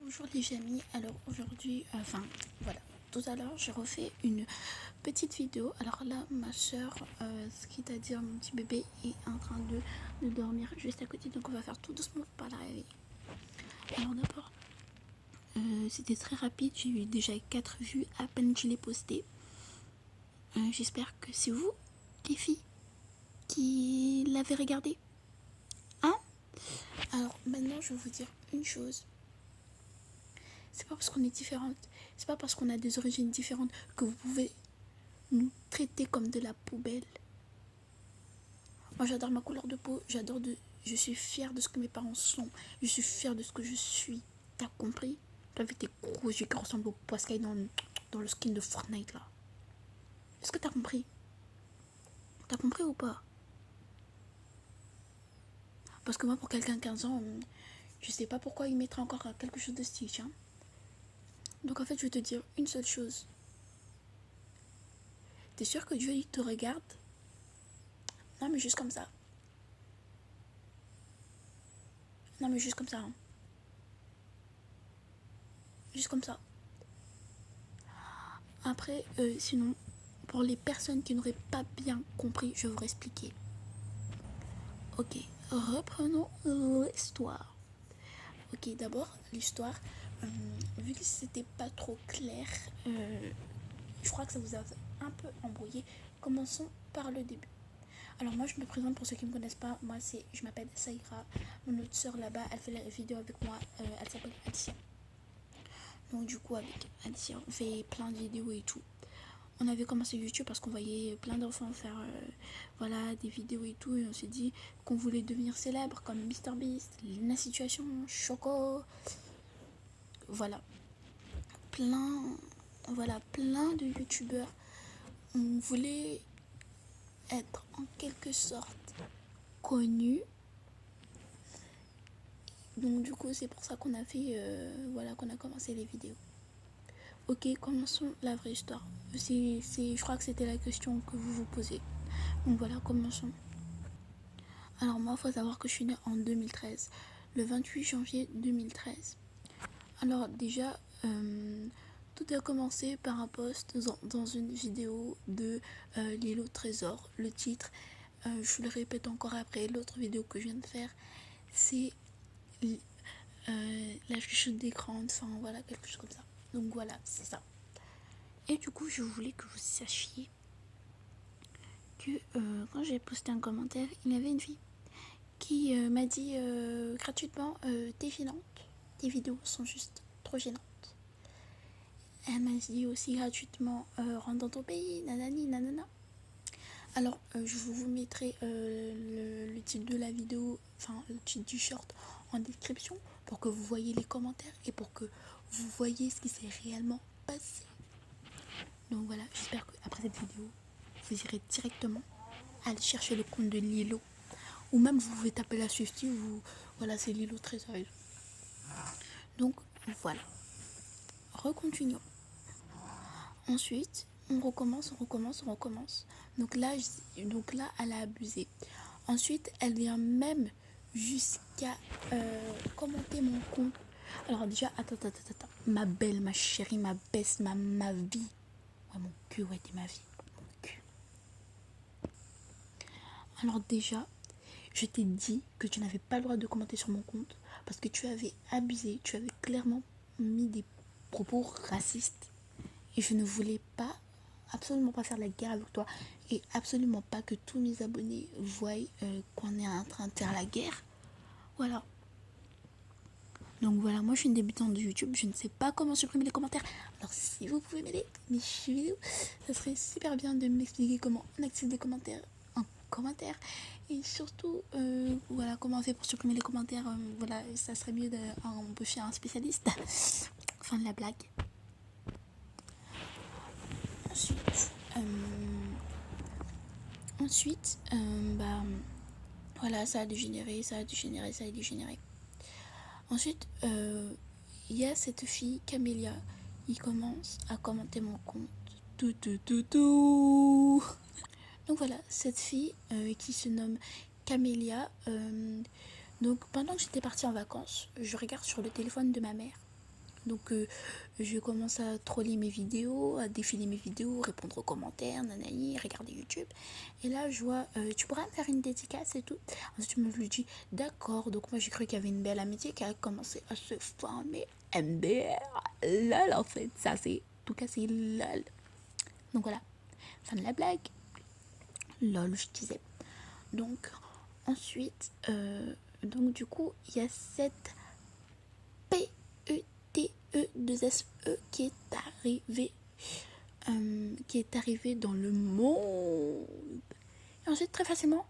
Bonjour les amis, alors aujourd'hui, voilà, tout à l'heure j'ai refait une petite vidéo. Alors là ma soeur, ce qui t'a dit mon petit bébé est en train de dormir juste à côté, donc on va faire tout doucement pour pas la réveiller. Alors d'abord, c'était très rapide, j'ai eu déjà 4 vues à peine que je l'ai posté. J'espère que c'est vous, les filles, qui l'avez regardé. Hein? Alors maintenant je vais vous dire une chose. C'est pas parce qu'on est différente, c'est pas parce qu'on a des origines différentes que vous pouvez nous traiter comme de la poubelle. Moi j'adore ma couleur de peau, je suis fière de ce que mes parents sont, je suis fière de ce que je suis. T'as compris? Toi avec tes gros yeux qui ressemblent au poiscaille dans le skin de Fortnite là. Est-ce que t'as compris? T'as compris ou pas? Parce que moi pour quelqu'un de 15 ans, je sais pas pourquoi il mettrait encore quelque chose de stitch. Hein. Donc en fait je vais te dire une seule chose. T'es sûr que Dieu il te regarde? Non mais juste comme ça. Non mais juste comme ça. Hein. Juste comme ça. Après, sinon, pour les personnes qui n'auraient pas bien compris, je vais vous expliquer. Ok, reprenons l'histoire. Ok, d'abord, l'histoire, vu que c'était pas trop clair, je crois que ça vous a un peu embrouillé. Commençons par le début. Alors moi je me présente pour ceux qui ne me connaissent pas, je m'appelle Saïra, mon autre soeur là-bas, elle fait la vidéo avec moi, elle s'appelle Alicia. Donc du coup avec Alicia on fait plein de vidéos et tout. On avait commencé YouTube parce qu'on voyait plein d'enfants faire des vidéos et tout, et on s'est dit qu'on voulait devenir célèbre comme MrBeast, La Situation, Choco, voilà, plein, plein de youtubeurs. On voulait être en quelque sorte connus. Donc du coup c'est pour ça qu'on a fait, qu'on a commencé les vidéos. Ok, commençons la vraie histoire. Je crois que c'était la question que vous vous posez. Donc voilà, commençons. Alors moi, il faut savoir que je suis née en 2013, le 28 janvier 2013. Alors déjà, tout a commencé par un post dans une vidéo de Lilo Trésor. Le titre, je vous le répète encore après, l'autre vidéo que je viens de faire, c'est la chute d'écran, enfin voilà, quelque chose comme ça. Donc voilà, c'est ça. Et du coup, je voulais que vous sachiez que quand j'ai posté un commentaire, il y avait une fille qui m'a dit gratuitement t'es gênante, tes vidéos sont juste trop gênantes. Elle m'a dit aussi gratuitement rentre dans ton pays, nanani, nanana. Alors je vous mettrai le titre de la vidéo, enfin le titre du short en description pour que vous voyez les commentaires et pour que vous voyez ce qui s'est réellement passé. Donc voilà, j'espère qu'après cette vidéo, vous irez directement aller chercher le compte de Lilo. Ou même vous pouvez taper la Swiftie, voilà, c'est Lilo Trésor. Donc voilà, recontinuons. Ensuite, on recommence. Donc là, elle a abusé. Ensuite, elle vient même jusqu'à commenter mon compte. Alors déjà, attends. Ma belle, ma chérie, ma best, ma vie. Ouais, mon cul, ouais, t'es ma vie. Mon cul. Alors déjà, je t'ai dit que tu n'avais pas le droit de commenter sur mon compte parce que tu avais abusé, tu avais clairement mis des propos racistes. Et je ne voulais absolument pas faire la guerre avec toi et absolument pas que tous mes abonnés voient qu'on est en train de faire la guerre. Voilà. Donc voilà, moi je suis une débutante de YouTube, je ne sais pas comment supprimer les commentaires. Alors si vous pouvez m'aider, mes vidéos, ça serait super bien de m'expliquer comment on active des commentaires en commentaire. Et surtout, comment on fait pour supprimer les commentaires. Ça serait mieux d'embaucher un spécialiste. Fin de la blague. Ensuite, ça a dégénéré. Ensuite, il y a cette fille, Camélia, qui commence à commenter mon compte. Tout. Donc voilà, cette fille qui se nomme Camélia. Donc pendant que j'étais partie en vacances, je regarde sur le téléphone de ma mère. Donc je commence à troller mes vidéos, à défiler mes vidéos, répondre aux commentaires, nanani, regarder YouTube. Et là je vois, tu pourras me faire une dédicace et tout. Ensuite je me lui dis, d'accord. Donc moi j'ai cru qu'il y avait une belle amitié qui a commencé à se former. MDR, lol en fait, ça c'est, en tout cas c'est lol. Donc voilà, fin de la blague. Lol je disais. Donc ensuite, donc du coup il y a cette PETE2SE qui est arrivé dans le monde. Et ensuite, très facilement,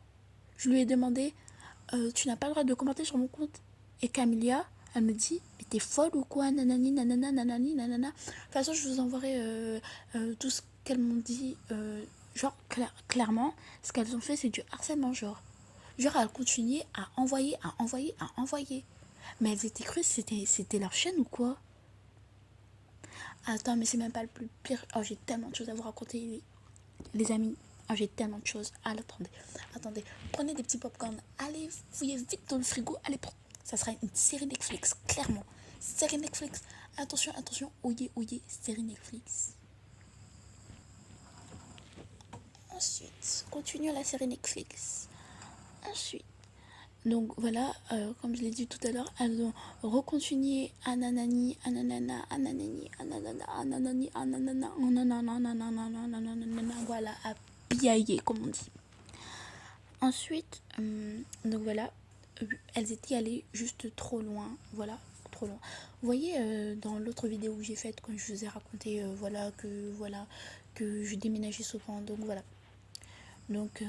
je lui ai demandé tu n'as pas le droit de commenter sur mon compte. Et Camélia, elle me dit mais t'es folle ou quoi, nanani, nanana, nanani, nanana. De toute façon, je vous enverrai tout ce qu'elles m'ont dit. Genre, clairement, ce qu'elles ont fait, c'est du harcèlement, genre. Genre, elles continuaient à envoyer, à envoyer, à envoyer. Mais elles étaient crues, c'était leur chaîne ou quoi? Attends, mais c'est même pas le plus pire. Oh, j'ai tellement de choses à vous raconter, les amis. Oh, j'ai tellement de choses. Ah, attendez. Prenez des petits popcorn. Allez, fouillez vite dans le frigo. Allez, ça sera une série Netflix, clairement. Série Netflix. Attention, oyez, série Netflix. Ensuite, continuons la série Netflix. Ensuite, donc voilà, comme je l'ai dit tout à l'heure, elles ont recontinué ananani, ananana, ananani, ananana, ananani, ananana, ananana, voilà, à piailler, comme on dit. Ensuite, donc voilà, elles étaient allées juste trop loin, voilà, trop loin. Vous voyez, dans l'autre vidéo que j'ai faite, quand je vous ai raconté, voilà, que je déménageais souvent, donc voilà. Donc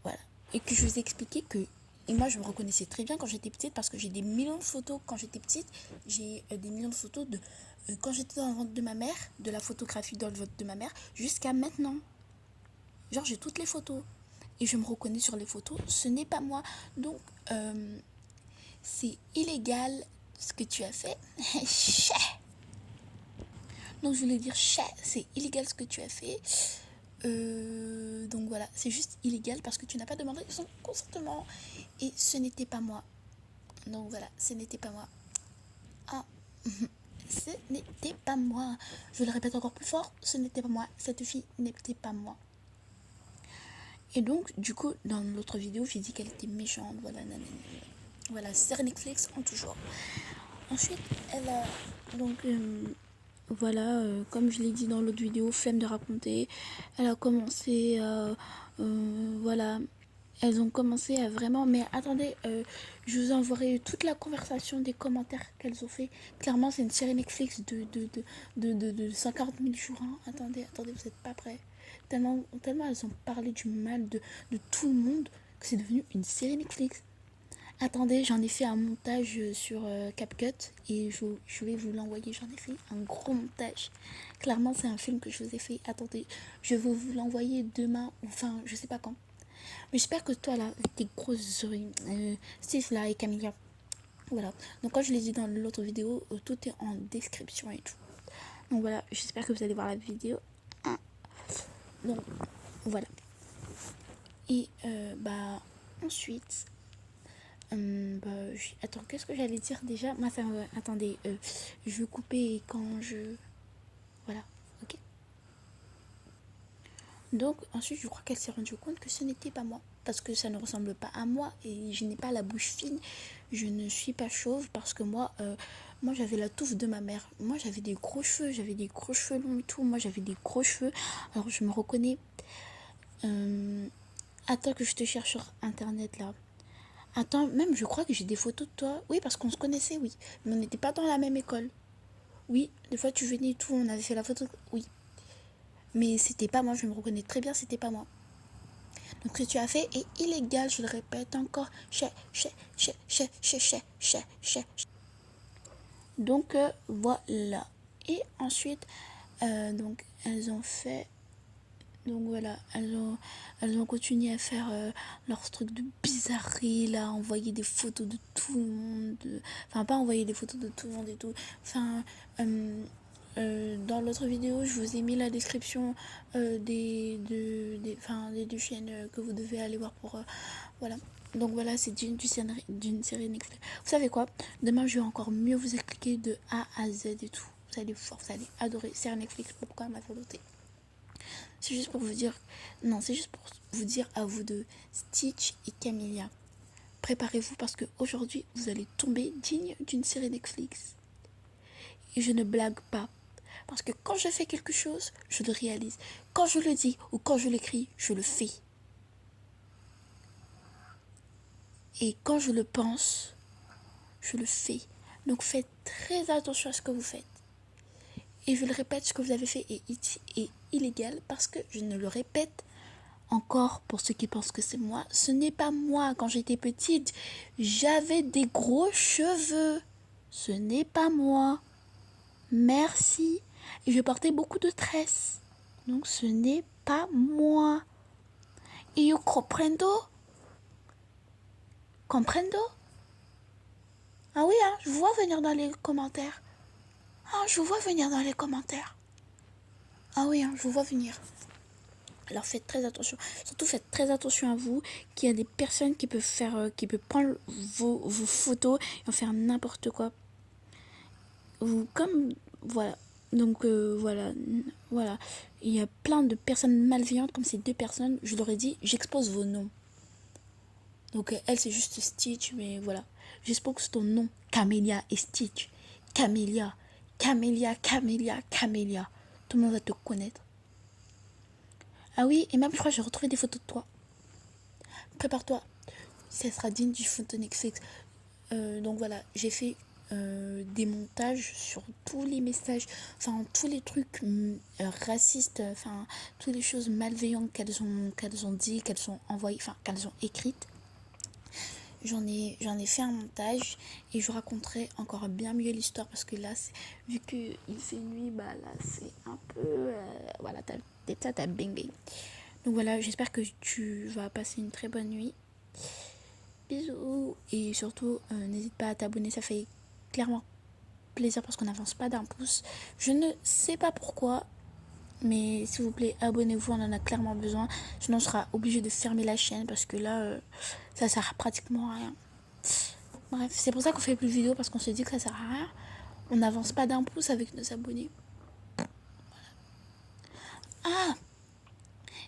voilà. Et que je vous ai expliqué que, et moi je me reconnaissais très bien quand j'étais petite parce que j'ai des millions de photos quand j'étais petite. J'ai des millions de photos de quand j'étais dans le ventre de ma mère, de la photographie dans le ventre de ma mère, jusqu'à maintenant. Genre j'ai toutes les photos. Et je me reconnais sur les photos, ce n'est pas moi. Donc c'est illégal ce que tu as fait. Donc je voulais dire, c'est illégal ce que tu as fait. Donc voilà, c'est juste illégal parce que tu n'as pas demandé son consentement. Et ce n'était pas moi. Donc voilà, ce n'était pas moi. Ah, ce n'était pas moi. Je le répète encore plus fort, ce n'était pas moi. Cette fille n'était pas moi. Et donc, du coup, dans l'autre vidéo, j'ai dit qu'elle était méchante. Voilà, nanana. Voilà, c'est Netflix en tout genre. Ensuite, elle a... Donc, voilà, comme je l'ai dit dans l'autre vidéo, flemme de raconter. Elle a commencé à... voilà, elles ont commencé à vraiment... Mais attendez, je vous enverrai toute la conversation des commentaires qu'elles ont fait. Clairement, c'est une série Netflix de 140 000 jours. Hein. Attendez, vous n'êtes pas prêts. Tellement elles ont parlé du mal de tout le monde que c'est devenu une série Netflix. Attendez, j'en ai fait un montage sur CapCut et je vais vous l'envoyer. J'en ai fait un gros montage. Clairement, c'est un film que je vous ai fait. Attendez, je vais vous l'envoyer demain, enfin, je sais pas quand. Mais j'espère que toi, là, tes grosses oreilles, Steve, là, et Camilla, voilà. Donc, comme je l'ai dit dans l'autre vidéo, tout est en description et tout. Donc, voilà, j'espère que vous allez voir la vidéo. Donc, voilà. Et, ensuite... attends, qu'est-ce que j'allais dire déjà? Moi, ça me... Attendez, je vais couper quand je... Voilà, ok. Donc, ensuite, je crois qu'elle s'est rendue compte que ce n'était pas moi. Parce que ça ne ressemble pas à moi et je n'ai pas la bouche fine. Je ne suis pas chauve parce que moi, j'avais la touffe de ma mère. Moi, j'avais des gros cheveux longs et tout. Moi, j'avais des gros cheveux. Alors, je me reconnais. Attends que je te cherche sur Internet, là. Attends, même je crois que j'ai des photos de toi. Oui, parce qu'on se connaissait, oui. Mais on n'était pas dans la même école. Oui, des fois tu venais et tout, on avait fait la photo. Oui. Mais c'était pas moi, je me reconnais très bien, c'était pas moi. Donc ce que tu as fait est illégal, je le répète encore. Donc voilà. Et ensuite, donc elles ont fait... Donc voilà, elles ont continué à faire leurs trucs de bizarrerie, là, envoyer des photos de tout le monde. Enfin, pas envoyer des photos de tout le monde et tout. Enfin, dans l'autre vidéo, je vous ai mis la description des deux chaînes que vous devez aller voir pour... voilà. Donc voilà, c'est d'une série Netflix. Vous savez quoi? Demain, je vais encore mieux vous expliquer de A à Z et tout. Vous allez voir, vous allez adorer. Série Netflix, pourquoi ma volonté? C'est juste pour vous dire... Non, c'est juste pour vous dire à vous deux, Stitch et Camélia. Préparez-vous parce qu'aujourd'hui, vous allez tomber digne d'une série Netflix. Et je ne blague pas. Parce que quand je fais quelque chose, je le réalise. Quand je le dis ou quand je l'écris, je le fais. Et quand je le pense, je le fais. Donc faites très attention à ce que vous faites. Et je le répète, ce que vous avez fait est illégal parce que je ne le répète encore pour ceux qui pensent que c'est moi. Ce n'est pas moi. Quand j'étais petite, j'avais des gros cheveux. Ce n'est pas moi. Merci. Et je portais beaucoup de tresses. Donc ce n'est pas moi. Et yo comprendo? Comprendo? Ah oui, hein, je vous vois venir dans les commentaires. Ah, je vous vois venir dans les commentaires. Ah oui, hein, je vous vois venir. Alors faites très attention. Surtout faites très attention à vous, qu'il y a des personnes qui peuvent faire, qui peuvent prendre vos photos et en faire n'importe quoi. Comme voilà. Donc voilà. Il y a plein de personnes malveillantes comme ces deux personnes. Je leur ai dit, j'expose vos noms. Donc elle c'est juste Stitch, mais voilà. J'expose ton nom, Camélia et Stitch. Camélia. Tout le monde va te connaître. Ah oui, et même je crois que j'ai retrouvé des photos de toi. Prépare-toi. Ça sera digne du photo Netflix. Donc voilà, j'ai fait des montages sur tous les messages, enfin tous les trucs racistes, enfin toutes les choses malveillantes qu'elles ont dit, qu'elles ont envoyées, enfin qu'elles ont écrites. J'en ai fait un montage et je raconterai encore bien mieux l'histoire parce que là, vu qu'il fait nuit, bah là c'est un peu... voilà, t'as bing bing. Donc voilà, j'espère que tu vas passer une très bonne nuit. Bisous. Et surtout, n'hésite pas à t'abonner, ça fait clairement plaisir parce qu'on n'avance pas d'un pouce. Je ne sais pas pourquoi, mais s'il vous plaît, abonnez-vous, on en a clairement besoin. Sinon, on sera obligé de fermer la chaîne parce que là, ça sert pratiquement à rien. Bref, c'est pour ça qu'on fait plus de vidéos parce qu'on se dit que ça sert à rien. On n'avance pas d'un pouce avec nos abonnés. Ah!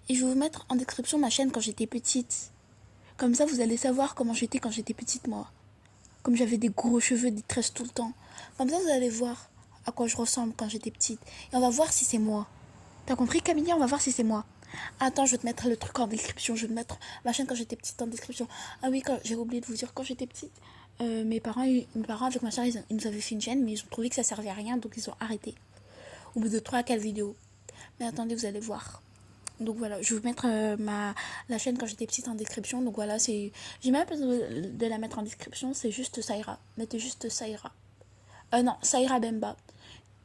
Et je vais vous mettre en description ma chaîne quand j'étais petite. Comme ça, vous allez savoir comment j'étais quand j'étais petite, moi. Comme j'avais des gros cheveux, des tresses tout le temps. Comme ça, vous allez voir à quoi je ressemble quand j'étais petite. Et on va voir si c'est moi. T'as compris, Camille? On va voir si c'est moi. Attends, je vais te mettre le truc en description. Je vais te mettre ma chaîne quand j'étais petite en description. Ah oui, j'ai oublié de vous dire, quand j'étais petite, mes parents avec ma soeur, ils nous avaient fait une chaîne, mais ils ont trouvé que ça servait à rien, donc ils ont arrêté. Au bout de 3 à 4 vidéos. Mais attendez, vous allez voir. Donc voilà, je vais vous mettre la chaîne quand j'étais petite en description. Donc voilà, j'ai même pas besoin de la mettre en description, c'est juste Saïra. Mettez juste Saïra. Non, Saïra Bemba.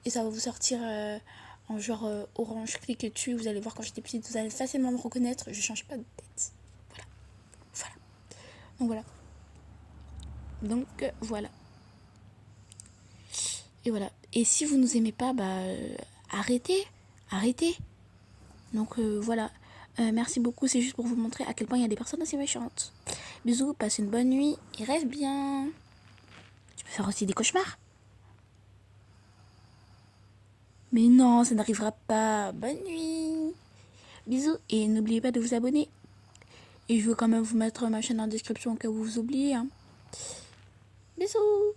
Et ça va vous sortir en genre orange. Cliquez dessus, vous allez voir quand j'étais petite, vous allez facilement me reconnaître. Je change pas de tête. Voilà. Donc voilà. Donc voilà. Et voilà. Et si vous nous aimez pas, bah arrêtez. Donc voilà. Merci beaucoup, c'est juste pour vous montrer à quel point il y a des personnes assez méchantes. Bisous, passe une bonne nuit et rêve bien. Tu peux faire aussi des cauchemars. Mais non, ça n'arrivera pas. Bonne nuit. Bisous et n'oubliez pas de vous abonner. Et je veux quand même vous mettre ma chaîne en description au cas où vous oubliez. Hein. Bisous.